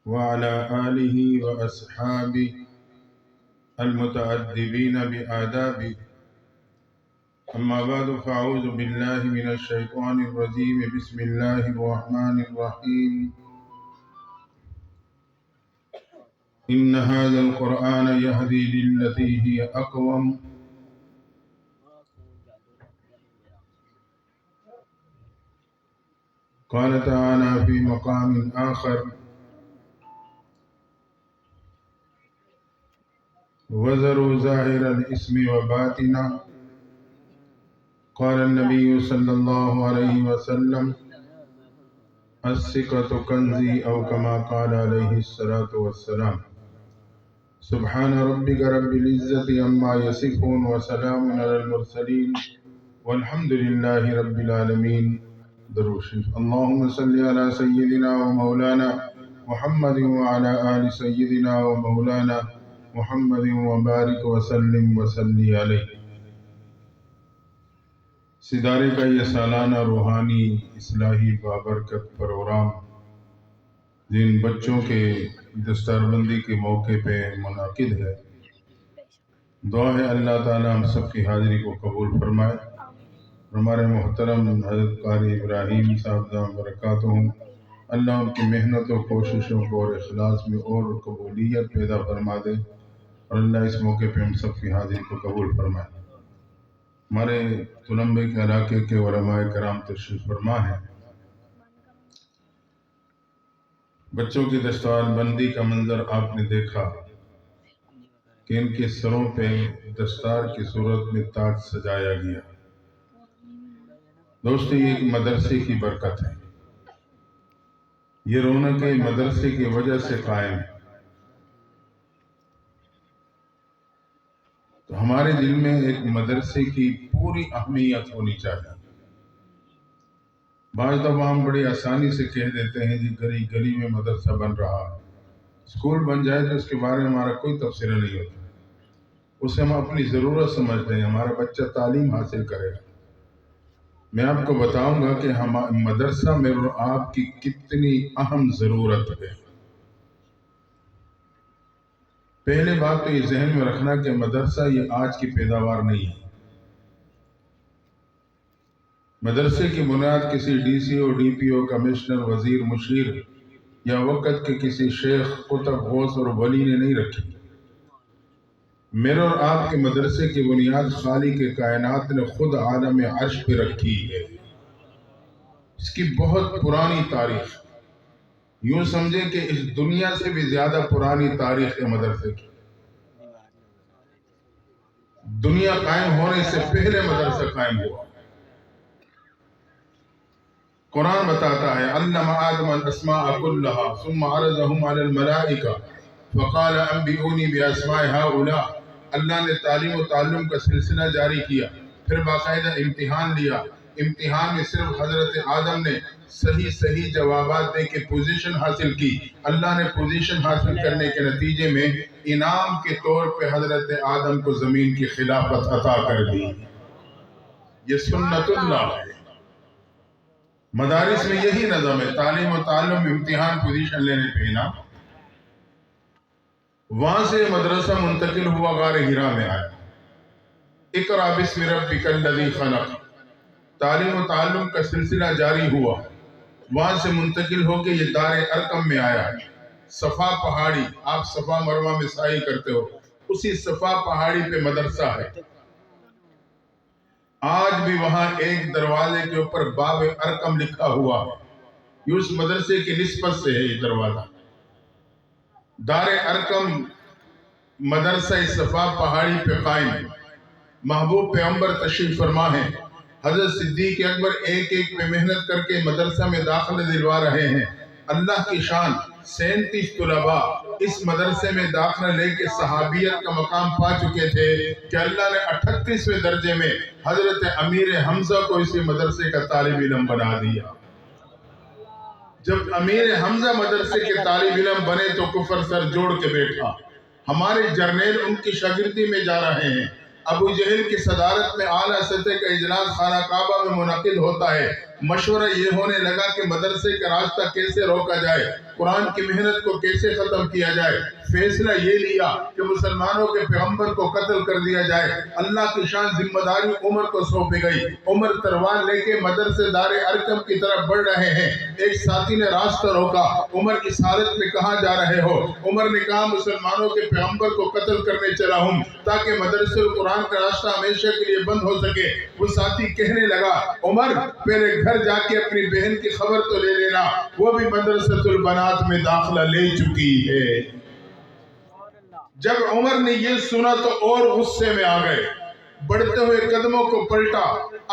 وعلى آله وأصحابه المتأدبين بآدابه. أما بعد فأعوذ بالله من الشيطان الرجيم. بسم الله الرحمن الرحيم. إن هذا القرآن يهدي للتي هي أقوم. قال تعالى في مقام آخر: وذروا ظاهر الإثم وباطنه. قال النبي صلى الله عليه وسلم: الثقة كنزي، أو كما قال عليه الصلاة والسلام. سبحان ربك رب العزة عما يصفون وسلام على المرسلين والحمد لله رب العالمين. درود شریف. اللهم صل على سيدنا ومولانا محمد وعلى آل سيدنا ومولانا محمد وبارك وسلم وصلی علیہ. صدارے کا یہ سالانہ روحانی اصلاحی بابرکت پروگرام جن بچوں کے دستار بندی کے موقع پہ منعقد ہے، دعا ہے اللہ تعالی ہم سب کی حاضری کو قبول فرمائے. ہمارے محترم حضرت قاری ابراہیم صاحب دام برکاتہم، اللہ ان کی محنت و کوششوں کو اور اخلاص میں اور قبولیت پیدا فرما دے، اور اللہ اس موقع پہ ہم سب کی حاضری کو قبول فرمائے. ہمارے تلمبے کے علاقے کے علماء کرام تشریف فرما ہیں. بچوں کی دستار بندی کا منظر آپ نے دیکھا کہ ان کے سروں پہ دستار کی صورت میں تاج سجایا گیا. دوستو، یہ ایک مدرسے کی برکت ہے. یہ رونق مدرسے کی وجہ سے قائم ہے. تو ہمارے دل میں ایک مدرسے کی پوری اہمیت ہونی چاہیے. بعض دفعہ ہم بڑی آسانی سے کہہ دیتے ہیں جی گلی گلی میں مدرسہ بن رہا ہے. اسکول بن جائے تو اس کے بارے میں ہمارا کوئی تبصرہ نہیں ہوتا. اسے ہم اپنی ضرورت سمجھتے ہیں، ہمارا بچہ تعلیم حاصل کرے گا. میں آپ کو بتاؤں گا کہ مدرسہ میرے اور آپ کی کتنی اہم ضرورت ہے. پہلے بات تو یہ ذہن میں رکھنا کہ مدرسہ یہ آج کی پیداوار نہیں ہے. مدرسے کی بنیاد کسی ڈی سی او، ڈی پی او، کمشنر، وزیر، مشیر یا وقت کے کسی شیخ، قطب، غوث اور ولی نے نہیں رکھی. میرے اور آپ کے مدرسے کی بنیاد خالق کائنات نے خود عالم عرش پہ رکھی ہے. اس کی بہت پرانی تاریخ، یوں سمجھیں کہ اس دنیا سے بھی زیادہ پرانی تاریخ ہے مدرسے کی. دنیا قائم ہونے سے پہلے مدرسہ قائم ہوا. قرآن بتاتا ہے: علم آدم الاسماء كلها ثم عرضهم على الملائکہ فقال انبئونی باسماء هؤلاء. اللہ نے تعلیم و تعلم کا سلسلہ جاری کیا، پھر باقاعدہ امتحان لیا. امتحان میں صرف حضرت آدم نے صحیح جوابات دے کے پوزیشن حاصل کی. اللہ نے پوزیشن حاصل کرنے کے نتیجے میں انعام کے طور پہ حضرت آدم کو زمین کی خلافت عطا کر دی. یہ سنت اللہ ہے. مدارس میں یہی نظم ہے، تعلیم و تعلم، امتحان، پوزیشن لینے پہ انعام. وہاں سے مدرسہ منتقل ہوا، غار ہرا میں آیا. اقرأ باسم ربک الذی خلق. تعلیم و تعلم کا سلسلہ جاری ہوا. وہاں سے منتقل ہو کے یہ دار ارقم میں آیا. صفا پہاڑی، آپ صفا مروہ میں سعی کرتے ہو، اسی صفا پہاڑی پہ مدرسہ ہے. آج بھی وہاں ایک دروازے کے اوپر باب ارقم لکھا ہوا ہے. یہ اس مدرسے کی نسبت سے ہے یہ دروازہ. دار ارقم مدرسہ صفا پہاڑی پہ قائم ہے. محبوب پیغمبر تشریف فرما ہے. حضرت صدیق اکبر ایک پہ محنت کر کے مدرسہ میں داخلہ دلوا رہے ہیں. اللہ کی شان، 37 طلباء اس مدرسے میں داخلہ لے کے صحابیت کا مقام پا چکے تھے کہ اللہ نے 38ویں درجے میں حضرت امیر حمزہ کو اسی مدرسے کا طالب علم بنا دیا. جب امیر حمزہ مدرسے کے طالب علم بنے تو کفر سر جوڑ کے بیٹھا. ہمارے جرنیل ان کی شاگردی میں جا رہے ہیں. ابو جہل کی صدارت میں اعلیٰ سطح کا اجلاس خانہ کعبہ میں منعقد ہوتا ہے. مشورہ یہ ہونے لگا کہ مدرسے کا راستہ کیسے روکا جائے، قرآن کی محنت کو کیسے ختم کیا جائے۔ فیصلہ یہ لیا کہ مسلمانوں کے پیغمبر کو قتل کر دیا جائے۔ اللہ کی شان ذمہ داری عمر کو سونپی گئی۔ عمر تلوار لے کے مدرسے دار ارقم کی طرف بڑھ رہے ہیں۔ ایک ساتھی نے راستہ روکا، عمر اس حالت میں کہاں جا رہے ہو؟ عمر نے کہا مسلمانوں کے پیغمبر کو قتل کرنے چلا ہوں تاکہ مدرسے قرآن کا راستہ ہمیشہ کے لیے بند ہو سکے۔ وہ ساتھی کہنے لگا عمر پہلے گھر جا کے اپنی بہن کی خبر تو لے لینا، وہ بھی مدرسۃ البنات میں داخلہ لے چکی ہے۔ جب عمر نے یہ سنا تو اور غصے میں آ گئے، بڑھتے ہوئے قدموں کو پلٹا،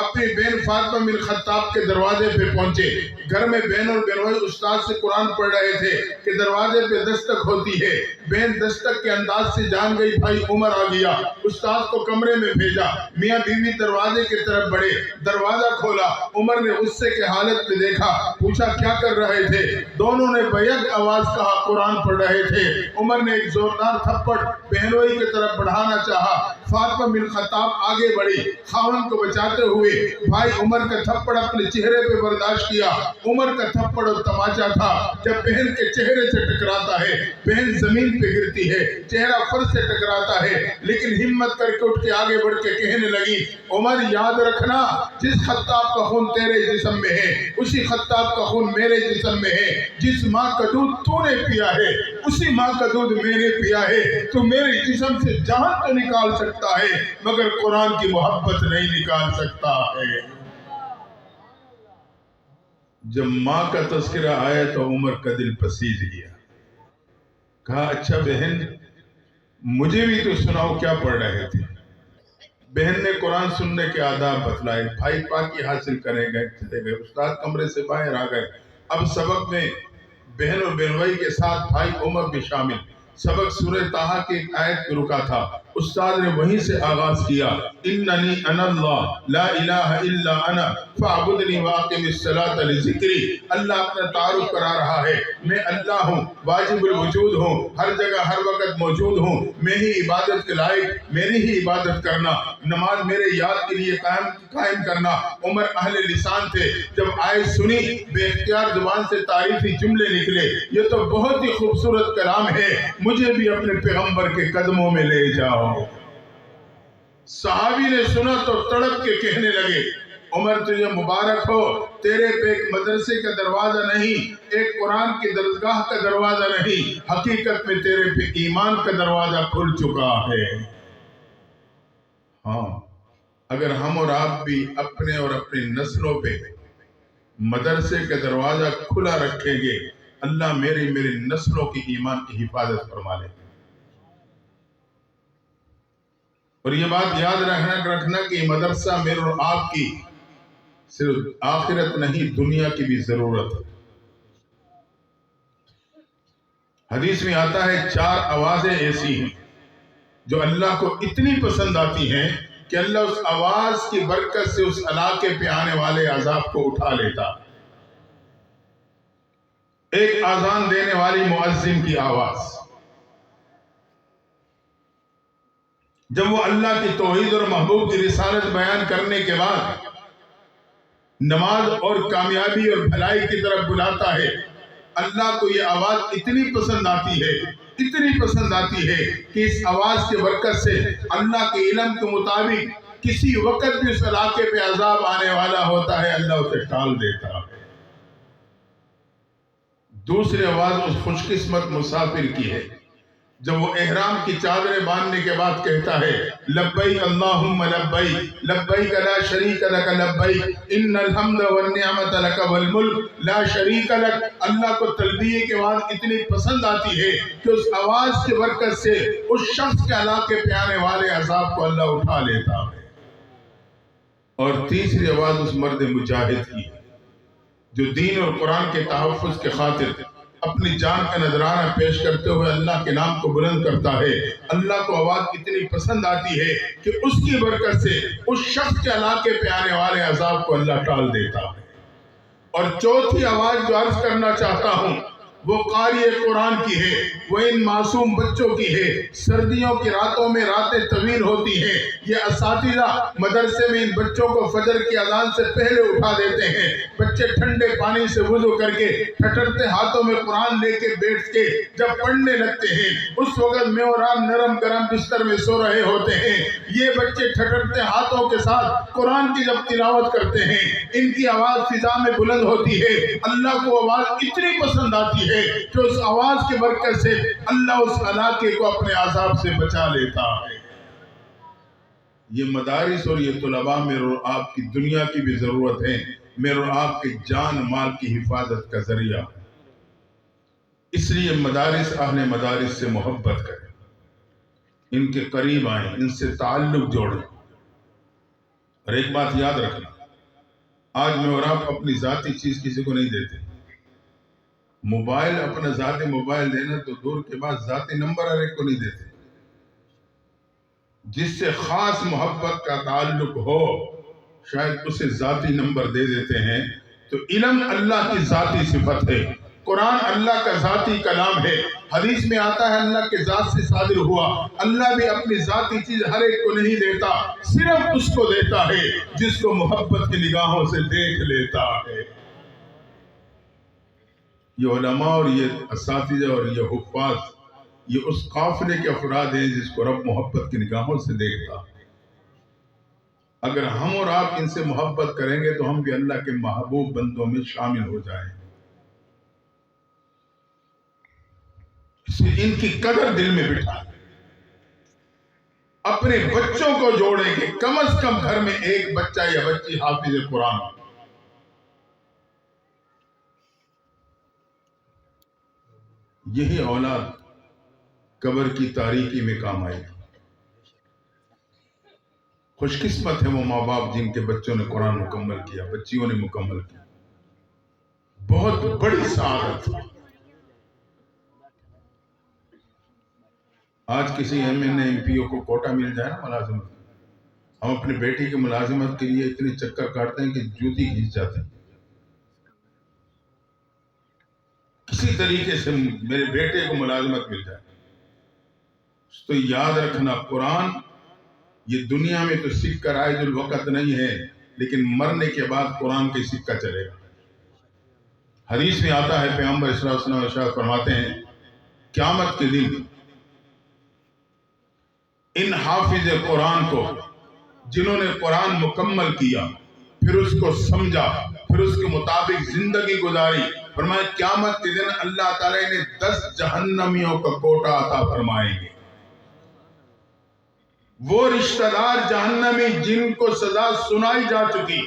اپنی بہن فاطمہ بن خطاب کے دروازے پہ پہنچے۔ گھر میں بہن اور بہنوئی استاد سے قرآن پڑھ رہے تھے کہ دروازے پہ دستک ہوتی ہے۔ بہن دستک کے انداز سے جان گئی بھائی عمر آ گیا۔ استاد کو کمرے میں بھیجا، میاں بیوی دروازے کی طرف بڑھے، دروازہ کھولا۔ عمر نے غصے کے حالت میں دیکھا، پوچھا کیا کر رہے تھے؟ دونوں نے بیک آواز کہا قرآن پڑھ رہے تھے۔ عمر نے ایک زوردار تھپڑ بہنوئی کی طرف بڑھانا چاہا۔ فاطمہ بن خطاب آگے بڑھی، خاوند کو بچاتے ہوئے بھائی عمر کا تھپڑ اپنے چہرے پہ برداشت کیا۔ عمر کا تھپڑ اور تماچا تھا، جب بہن کے چہرے سے ٹکراتا ہے بہن زمین پہ گرتی ہے، چہرہ فرش سے ٹکراتا ہے، لیکن ہمت کر کے اٹھ کے آگے بڑھ کے کہنے لگی عمر یاد رکھنا جس خطاب کا خون تیرے جسم میں ہے اسی خطاب کا خون میرے جسم میں ہے۔ جس ماں کا دودھ تو نے پیا ہے اسی ماں کا دودھ میں نے پیا ہے۔ تو میرے جسم سے جان تو نکال سکتا ہے مگر قرآن کی محبت نہیں نکال سکتا ہے۔ جب ماں کا تذکرہ آیا تو عمر کا دل پسیج گیا۔ کہا اچھا بہن مجھے بھی تو سناؤ کیا پڑھ رہے تھے؟ بہن نے قرآن سننے کے آداب بتلائے، بھائی پاکی حاصل کریں گئے چلے گئے، استاد کمرے سے باہر آ گئے۔ اب سبق میں بہن اور بہنوئی کے ساتھ بھائی عمر بھی شامل۔ سبق سورہ طٰہٰ کی ایک آیت پہ رکا تھا، استاد نے وہیں سے آغاز کیا، اننی انا اللہ لا الہ الا انا فاعبدنی واقم الصلاۃ لذکری۔ اللہ اپنا تعارف کرا رہا ہے، میں اللہ ہوں، واجب الوجود ہوں، ہر جگہ ہر وقت موجود ہوں، میں ہی عبادت کے لائق، میری ہی عبادت کرنا، نماز میرے یاد کے لیے قائم کرنا۔ عمر اہل لسان تھے، جب آیت سنی بے اختیار زبان سے تعریفی جملے نکلے، یہ تو بہت ہی خوبصورت کلام ہے، مجھے بھی اپنے پیغمبر کے قدموں میں لے جاؤ۔ صحابی نے سنا تو تڑپ کے کہنے لگے عمر تجھے مبارک ہو، تیرے پہ ایک مدرسے کا دروازہ نہیں، ایک قرآن کی درسگاہ کا دروازہ نہیں، حقیقت میں تیرے پہ ایمان کا دروازہ کھل چکا ہے۔ ہاں اگر ہم اور آپ بھی اپنے اور اپنی نسلوں پہ مدرسے کا دروازہ کھلا رکھیں گے، اللہ میری نسلوں کی ایمان کی حفاظت فرما لے۔ اور یہ بات یاد رکھنا کہ مدرسہ میرے اور آپ کی صرف آخرت نہیں دنیا کی بھی ضرورت ہے۔ حدیث میں آتا ہے 4 آوازیں ایسی ہیں جو اللہ کو اتنی پسند آتی ہیں کہ اللہ اس آواز کی برکت سے اس علاقے پہ آنے والے عذاب کو اٹھا لیتا۔ ایک اذان دینے والی مؤذن کی آواز، جب وہ اللہ کی توحید اور محبوب کی رسالت بیان کرنے کے بعد نماز اور کامیابی اور بھلائی کی طرف بلاتا ہے، اللہ کو یہ آواز اتنی پسند آتی ہے، اتنی پسند آتی ہے کہ اس آواز کی برکت سے اللہ کے علم کے مطابق کسی وقت بھی اس علاقے پہ عذاب آنے والا ہوتا ہے، اللہ اسے ٹال دیتا ہے۔ دوسری آواز اس خوش قسمت مسافر کی ہے جب وہ احرام کی چادریں باندھنے کے بعد کہتا ہے لبیک اللہم لبیک لبیک لا شریک لک لبیک ان الحمد والنعمت لک والملک لا شریک لک۔ اللہ کو تلبیے کے بعد اتنی پسند آتی ہے کہ اس آواز کی برکت سے اس شخص کے علاقے پہ آنے والے عذاب کو اللہ اٹھا لیتا ہے۔ اور تیسری آواز اس مرد مجاہد کی ہے جو دین اور قرآن کے تحفظ کے خاطر اپنی جان کا نذرانہ پیش کرتے ہوئے اللہ کے نام کو بلند کرتا ہے۔ اللہ کو آواز اتنی پسند آتی ہے کہ اس کی برکت سے اس شخص کے علاقے پہ آنے والے عذاب کو اللہ ٹال دیتا ہے۔ اور چوتھی آواز جو عرض کرنا چاہتا ہوں وہ قاری قرآن کی ہے، وہ ان معصوم بچوں کی ہے۔ سردیوں کی راتوں میں راتیں طویل ہوتی ہیں، یہ اساتذہ مدرسے میں ان بچوں کو فجر کی اذان سے پہلے اٹھا دیتے ہیں۔ بچے ٹھنڈے پانی سے وضو کر کے ٹھٹرتے ہاتھوں میں قرآن لے کے بیٹھ کے جب پڑھنے لگتے ہیں، اس وقت میں اور آپ نرم گرم بستر میں سو رہے ہوتے ہیں۔ یہ بچے ٹھٹرتے ہاتھوں کے ساتھ قرآن کی جب تلاوت کرتے ہیں، ان کی آواز فضا میں بلند ہوتی ہے۔ اللہ کو آواز اتنی پسند آتی ہے کہ اس آواز کی برکت سے اللہ اس علاقے کو اپنے عذاب سے بچا لیتا ہے۔ یہ مدارس اور یہ طلباء میرے اور آپ کی دنیا کی بھی ضرورت ہے، میرے اور آپ کے جان مال کی حفاظت کا ذریعہ۔ اس لیے مدارس، اہل مدارس سے محبت کریں، ان کے قریب آئیں، ان سے تعلق جوڑیں۔ اور ایک بات یاد رکھنا، آج میں اور آپ اپنی ذاتی چیز کسی کو نہیں دیتے۔ موبائل، اپنا ذاتی موبائل دینا تو دور کے بعد ذاتی نمبر ہر ایک کو نہیں دیتے۔ جس سے خاص محبت کا تعلق ہو شاید اسے ذاتی نمبر دے دیتے ہیں۔ تو علم اللہ کی ذاتی صفت ہے، قرآن اللہ کا ذاتی کلام ہے۔ حدیث میں آتا ہے اللہ کے ذات سے صادر ہوا۔ اللہ بھی اپنی ذاتی چیز ہر ایک کو نہیں دیتا، صرف اس کو دیتا ہے جس کو محبت کی نگاہوں سے دیکھ لیتا ہے۔ یہ علماء اور یہ اساتذہ اور یہ حفاظ، یہ اس قافلے کے افراد ہیں جس کو رب محبت کی نگاہوں سے دیکھتا ہے۔ اگر ہم اور آپ ان سے محبت کریں گے تو ہم بھی اللہ کے محبوب بندوں میں شامل ہو جائیں۔ اس لیے ان کی قدر دل میں بٹھائیں، اپنے بچوں کو جوڑیں کہ کم از کم گھر میں ایک بچہ یا بچی حافظ قرآن ہو۔ یہی اولاد قبر کی تاریکی میں کام آئے گی۔ خوش قسمت ہے وہ ماں باپ جن کے بچوں نے قرآن مکمل کیا، بچیوں نے مکمل کیا، بہت بڑی سعادت۔ آج کسی M N A M P O کو کوٹا مل جائے نا ملازمت، ہم اپنے بیٹی کی ملازمت کے لیے اتنے چکر کاٹتے ہیں کہ جوتی گھس جاتے ہیں۔ کسی طریقے سے میرے بیٹے کو ملازمت مل جائے تو یاد رکھنا، قرآن یہ دنیا میں تو سکہ رائج الوقت نہیں ہے، لیکن مرنے کے بعد قرآن کے سکہ چلے گا۔ حدیث میں آتا ہے، پیغمبر صلی اللہ علیہ وسلم ارشاد فرماتے ہیں، قیامت کے دن ان حافظ قرآن کو جنہوں نے قرآن مکمل کیا، پھر اس کو سمجھا، پھر اس کے مطابق زندگی گزاری، فرمایا قیامت کے دن اللہ تعالیٰ نے 10 جہنمیوں کا کوٹا عطا فرمائیں گے۔ وہ رشتہ دار جہنمی جن کو سزا سنائی جا چکی،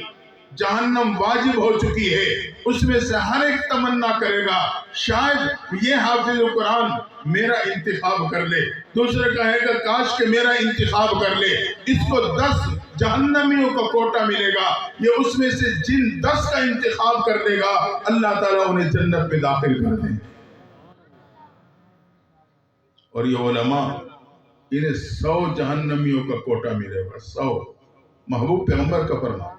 جہنم واجب ہو چکی ہے، اس میں سے ہر ایک تمنا کرے گا شاید یہ حافظ قرآن میرا انتخاب کر لے، دوسرے کہے گا کاش کہ میرا انتخاب کر لے۔ اس کو 10 جہنمیوں کا کوٹا ملے گا، یہ اس میں سے جن 10 کا انتخاب کر لے گا اللہ تعالیٰ انہیں جنت میں داخل کر دیں۔ اور یہ علماء، انہیں 100 جہنمیوں کا کوٹا ملے گا، 100، محبوب پیغمبر کا فرمان۔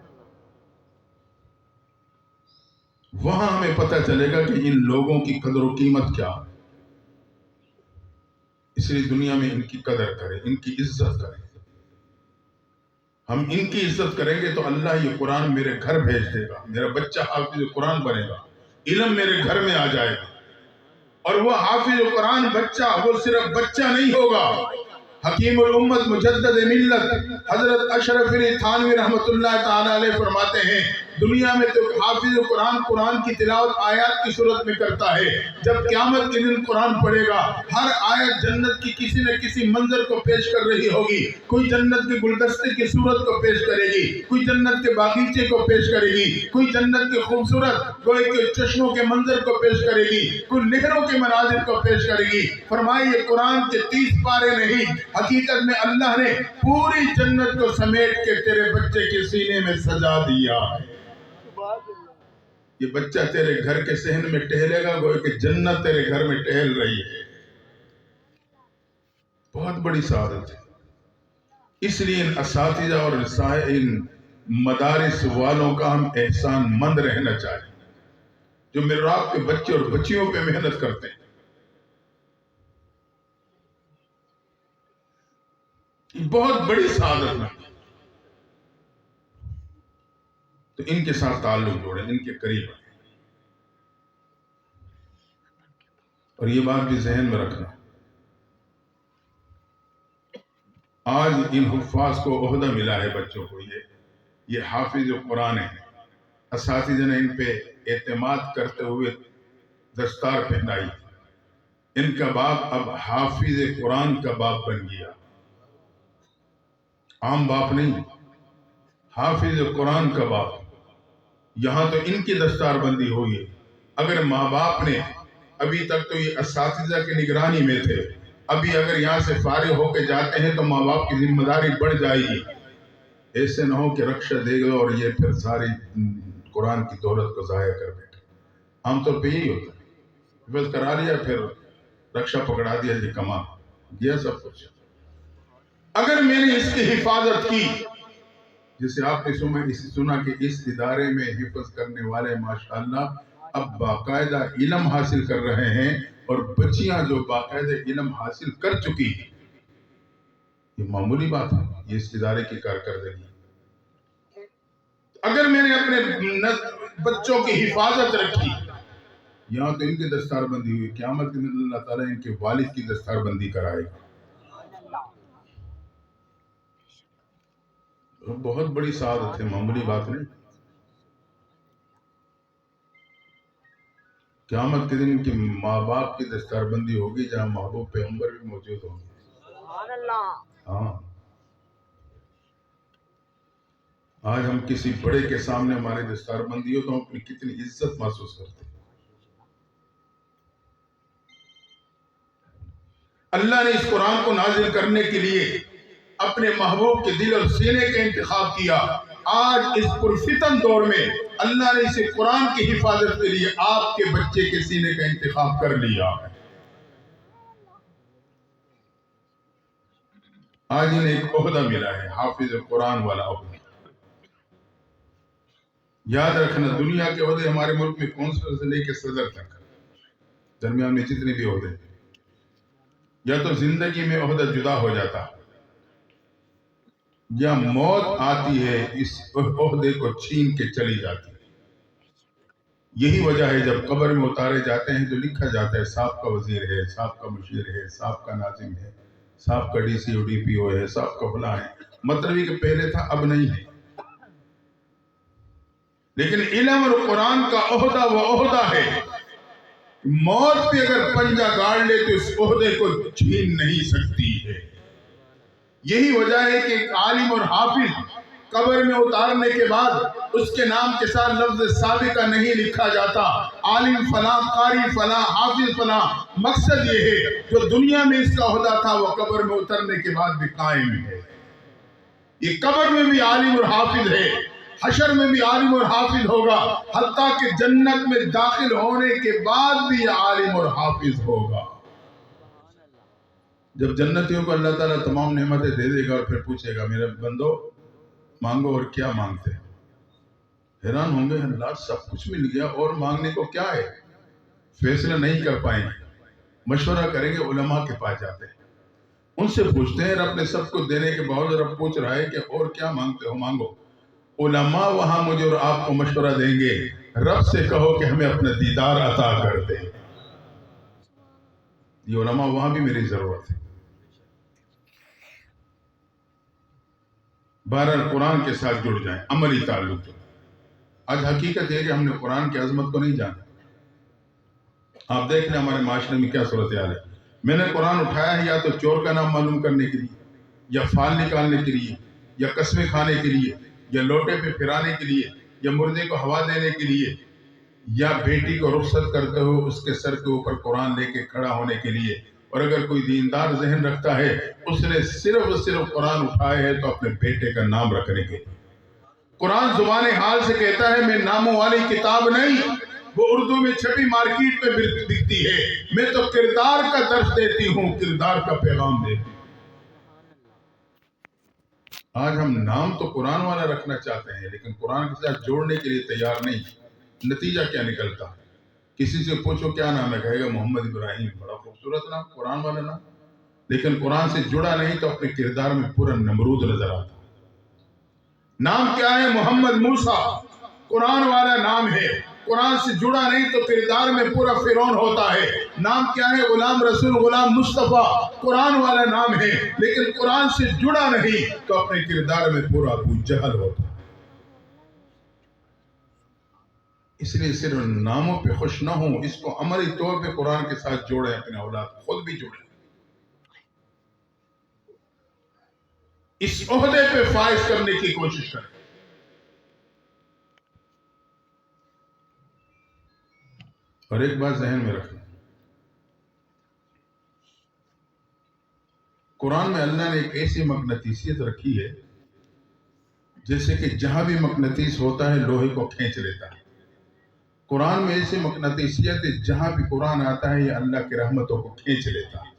وہاں ہمیں پتہ چلے گا کہ ان لوگوں کی قدر و قیمت کیا ہے۔ اس لیے دنیا میں ان کی قدر کریں، ان کی عزت کریں۔ ہم ان کی عزت کریں گے تو اللہ یہ قرآن میرے گھر بھیج دے گا، میرا بچہ حافظ قرآن بنے گا، علم میرے گھر میں آ جائے گا۔ اور وہ حافظ قرآن بچہ وہ صرف بچہ نہیں ہوگا، حکیم الامت مجدد ملت حضرت اشرف علی تھانوی رحمۃ اللہ تعالی علیہ فرماتے ہیں، دنیا میں تو حافظ قرآن کی تلاوت آیات کی صورت میں کرتا ہے، جب قیامت کے دن قرآن پڑھے گا ہر آیت جنت کی کسی نہ کسی منظر کو پیش کر رہی ہوگی۔ کوئی جنت کے گلدستے کی صورت کو پیش کرے گی، کوئی جنت کے باغیچے کو پیش کرے گی، کوئی جنت کے خوبصورت گوئے کے چشموں کے منظر کو پیش کرے گی، کوئی نہروں کے مناظر کو پیش کرے گی۔ فرمائے یہ قرآن کے 30 پارے نہیں، حقیقت میں اللہ نے پوری جنت کو سمیٹ کے تیرے بچے کے سینے میں سجا دیا ہے۔ یہ بچہ تیرے گھر کے صحن میں ٹہلے گا گویا کہ جنت تیرے گھر میں ٹہل رہی ہے۔ بہت بڑی سعادت ہے۔ اس لیے ان اساتذہ اور ان مدارس والوں کا ہم احسان مند رہنا چاہیے۔ جو محراب کے بچے اور بچیوں پہ محنت کرتے ہیں. یہ بہت بڑی سعادت ہے. تو ان کے ساتھ تعلق جوڑیں، ان کے قریب آئیں. اور یہ بات بھی ذہن میں رکھنا، آج ان حفاظ کو عہدہ ملا ہے بچوں کو، یہ حافظ قرآن ہیں. اساتذہ نے ان پہ اعتماد کرتے ہوئے دستار پہنائی. ان کا باپ اب حافظ قرآن کا باپ بن گیا، عام باپ نہیں، حافظ قرآن کا باپ. یہاں تو ان کی دستار بندی ہوئی ہے. اگر ماں باپ نے، ابھی تک تو یہ اساتذہ کی نگرانی میں تھے، ابھی اگر یہاں سے فارغ ہو کے جاتے ہیں تو ماں باپ کی ذمہ داری بڑھ جائے گی. ایسے نہ ہو کہ رکشہ دے گئے اور یہ پھر ساری قرآن کی دولت کو ضائع کر بیٹھے. عام طور پہ یہی ہوتا ہے، بس کرا لیا پھر رکشہ پکڑا دیا، یہ کما دیا سب کچھ. اگر میں نے اس کی حفاظت کی، جسے آپ نے سنا کہ اس ادارے میں حفظ کرنے والے ماشاءاللہ اب باقاعدہ علم حاصل کر رہے ہیں، اور بچیاں جو باقاعدہ علم حاصل کر چکی ہیں، یہ معمولی بات ہے. یہ اس ادارے کی کارکردگی. اگر میں نے اپنے بچوں کی حفاظت رکھی، یہاں تو ان کی دستار بندی ہوئی، قیامت کے دن اللہ تعالیٰ ان کے والد کی دستار بندی کرائے گا. بہت بڑی سعادت ہے، معمولی بات نہیں. قیامت کے دن ان کے ماں باپ کی دستار بندی ہوگی، جہاں محبوب پیغمبر بھی موجود ہوں گے. ہاں، آج ہم کسی بڑے کے سامنے ہماری دستار بندی ہو تو ہم اپنی کتنی عزت محسوس کرتے ہیں. اللہ نے اس قرآن کو نازل کرنے کے لیے اپنے محبوب کے دل اور سینے کا انتخاب کیا. آج اس پرفتن دور میں اللہ نے اسے قرآن کی حفاظت کے لیے آپ کے بچے کے سینے کا انتخاب کر لیا. آج انہیں ایک عہدہ ملا ہے، حافظ قرآن والا عہدہ. یاد رکھنا، دنیا کے عہدے ہمارے ملک میں کونسلر سے لے کے صدر تک، درمیان میں جتنے بھی عہدے، یا تو زندگی میں عہدہ جدا ہو جاتا، یا موت آتی ہے اس عہدے کو چھین کے چلی جاتی. یہی وجہ ہے جب قبر میں اتارے جاتے ہیں تو لکھا جاتا ہے صاحب کا وزیر ہے، صاحب کا مشیر ہے، صاحب کا ناظم ہے، صاحب کا D C O D P او ہے، صاحب کا فلاں ہے. مطلب یہ کہ پہلے تھا، اب نہیں ہے. لیکن علم اور قرآن کا عہدہ وہ عہدہ ہے، موت پہ اگر پنجہ گاڑ لے تو اس عہدے کو چھین نہیں سکتی ہے. یہی وجہ ہے کہ ایک عالم اور حافظ قبر میں اتارنے کے بعد اس کے نام کے ساتھ لفظ سابقہ نہیں لکھا جاتا. عالم فلاں، قاری فلاں، حافظ فلاں. مقصد یہ ہے جو دنیا میں اس کا عہدہ تھا وہ قبر میں اترنے کے بعد بھی قائم ہے. یہ قبر میں بھی عالم اور حافظ ہے، حشر میں بھی عالم اور حافظ ہوگا، حتیٰ کہ جنت میں داخل ہونے کے بعد بھی یہ عالم اور حافظ ہوگا. جب جنتیوں کو اللہ تعالیٰ تمام نعمتیں دے دے گا اور پھر پوچھے گا میرے بندو مانگو، اور کیا مانگتے ہیں؟ حیران ہوں گے، اللہ سب کچھ مل گیا اور مانگنے کو کیا ہے؟ فیصلہ نہیں کر پائیں گے، مشورہ کریں گے. علماء کے پاس جاتے ہیں، ان سے پوچھتے ہیں، رب نے سب کچھ دینے کے باوجود رب پوچھ رہا ہے کہ اور کیا مانگتے ہو؟ مانگو. علماء وہاں مجھے اور آپ کو مشورہ دیں گے، رب سے کہو کہ ہمیں اپنا دیدار عطا کر دے. یہ علماء وہاں بھی میری ضرورت ہے. بہرحال قرآن کے ساتھ جڑ جائیں، عملی تعلق. آج حقیقت ہے کہ ہم نے قرآن کی عظمت کو نہیں جانا. آپ دیکھ لیں ہمارے معاشرے میں کیا صورتحال ہے. میں نے قرآن اٹھایا ہے یا تو چور کا نام معلوم کرنے کے لیے، یا فال نکالنے کے لیے، یا قسمیں کھانے کے لیے، یا لوٹے پہ پھرانے کے لیے، یا مردے کو ہوا دینے کے لیے، یا بیٹی کو رخصت کرتے ہوئے اس کے سر کے اوپر قرآن لے کے کھڑا ہونے کے لیے. اور اگر کوئی دیندار ذہن رکھتا ہے اس نے صرف قرآن اٹھائے ہے تو اپنے بیٹے کا نام رکھنے کے. قرآن زبان حال سے کہتا ہے میں ناموں والی کتاب نہیں، وہ اردو میں چھپی مارکیٹ میں بکتی ہے. میں تو کردار کا درس دیتی ہوں، کردار کا پیغام دیتی ہوں. آج ہم نام تو قرآن والا رکھنا چاہتے ہیں لیکن قرآن کے ساتھ جوڑنے کے لیے تیار نہیں. نتیجہ کیا نکلتا ہے؟ کسی سے پوچھو کیا نام ہے، کہے گا محمد ابراہیم، بڑا خوبصورت نام، قرآن والا نام، لیکن قرآن سے جڑا نہیں تو اپنے کردار میں پورا نمرود نظر آتا۔ نام کیا ہے؟ محمد موسیٰ، قرآن والا نام ہے، قرآن سے جڑا نہیں تو کردار میں پورا فرعون ہوتا ہے۔ نام کیا ہے؟ غلام رسول، غلام مصطفیٰ، قرآن والا نام ہے، لیکن قرآن سے جڑا نہیں تو اپنے کردار میں پورا ابو جہل ہوتا ہے۔ اس لیے صرف ناموں پہ خوش نہ ہوں، اس کو عملی طور پہ قرآن کے ساتھ جوڑیں، اپنے اولاد خود بھی جوڑیں، اس عہدے پہ فائز کرنے کی کوشش کریں۔ اور ایک بات ذہن میں رکھیں، قرآن میں اللہ نے ایک ایسی مقناطیسیت رکھی ہے جیسے کہ جہاں بھی مقناطیس ہوتا ہے لوہے کو کھینچ لیتا ہے۔ قرآن میں ایسی مقناطیسیت ہے، جہاں بھی قرآن آتا ہے یہ اللہ کی رحمتوں کو کھینچ لیتا ہے۔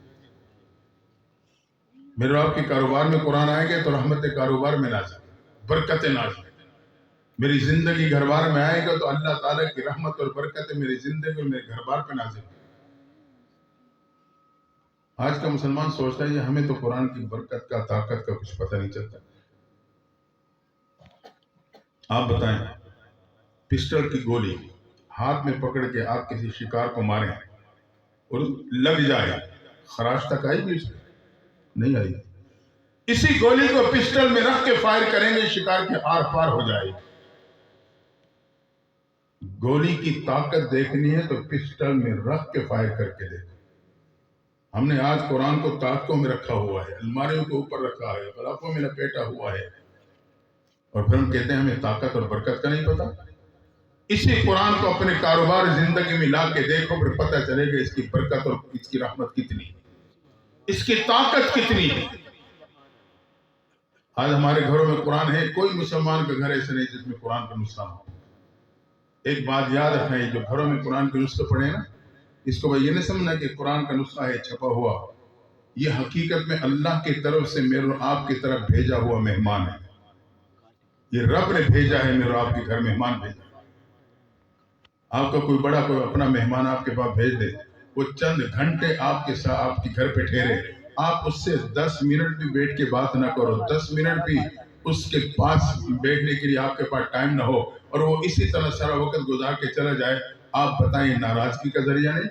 میرے آپ کے کاروبار میں قرآن آئے گا تو رحمت کاروبار میں نازل، برکت نازل۔ میری زندگی گھر بار میں آئے گا تو اللہ تعالیٰ کی رحمت اور برکت میری زندگی اور میرے گھر بار پہ نازل۔ آج کا مسلمان سوچتا ہے ہمیں تو قرآن کی برکت کا، طاقت کا کچھ پتہ نہیں چلتا۔ آپ بتائیں، پسٹل کی گولی ہاتھ میں پکڑ کے آپ کسی شکار کو ماریں اور لگ جائے، خراش تک آئی گی؟ اس نہیں آئی۔ اسی گولی کو پسٹل میں رکھ کے فائر کریں گے، شکار کے آر پار ہو جائے۔ گولی کی طاقت دیکھنی ہے تو پسٹل میں رکھ کے فائر کر کے دیکھو۔ ہم نے آج قرآن کو طاقتوں میں رکھا ہوا ہے، الماریوں کے اوپر رکھا ہے، غلافوں میں لپیٹا ہوا ہے، اور پھر ہم کہتے ہیں ہمیں طاقت اور برکت کا نہیں پتا۔ اسی قرآن کو اپنے کاروبار زندگی میں لا کے دیکھو، پھر پتہ چلے گا اس کی برکت اور اس کی رحمت کتنی ہے، اس کی طاقت کتنی ہے۔ آج ہمارے گھروں میں قرآن ہے، کوئی مسلمان کا گھر ایسا نہیں جس میں قرآن کا نسخہ ہو۔ ایک بات یاد رکھیں، جو گھروں میں قرآن کے نسخے پڑھے نا، اس کو یہ نہیں سمجھنا کہ قرآن کا نسخہ ہے چھپا ہوا، یہ حقیقت میں اللہ کی طرف سے میرے اور آپ کی طرف بھیجا ہوا مہمان ہے۔ یہ رب نے بھیجا ہے، میرے اور آپ کے گھر مہمان بھیجا۔ آپ کا کوئی بڑا کوئی اپنا مہمان آپ کے پاس بھیج دے، وہ چند گھنٹے آپ کے ساتھ آپ کے گھر پہ ٹھہرے، آپ اس سے 10 منٹ بھی بیٹھ کے بات نہ کرو، 10 منٹ بھی اس کے پاس بیٹھنے کے لیے آپ کے پاس ٹائم نہ ہو، اور وہ اسی طرح سارا وقت گزار کے چلا جائے، آپ بتائیں ناراضگی کا ذریعہ نہیں؟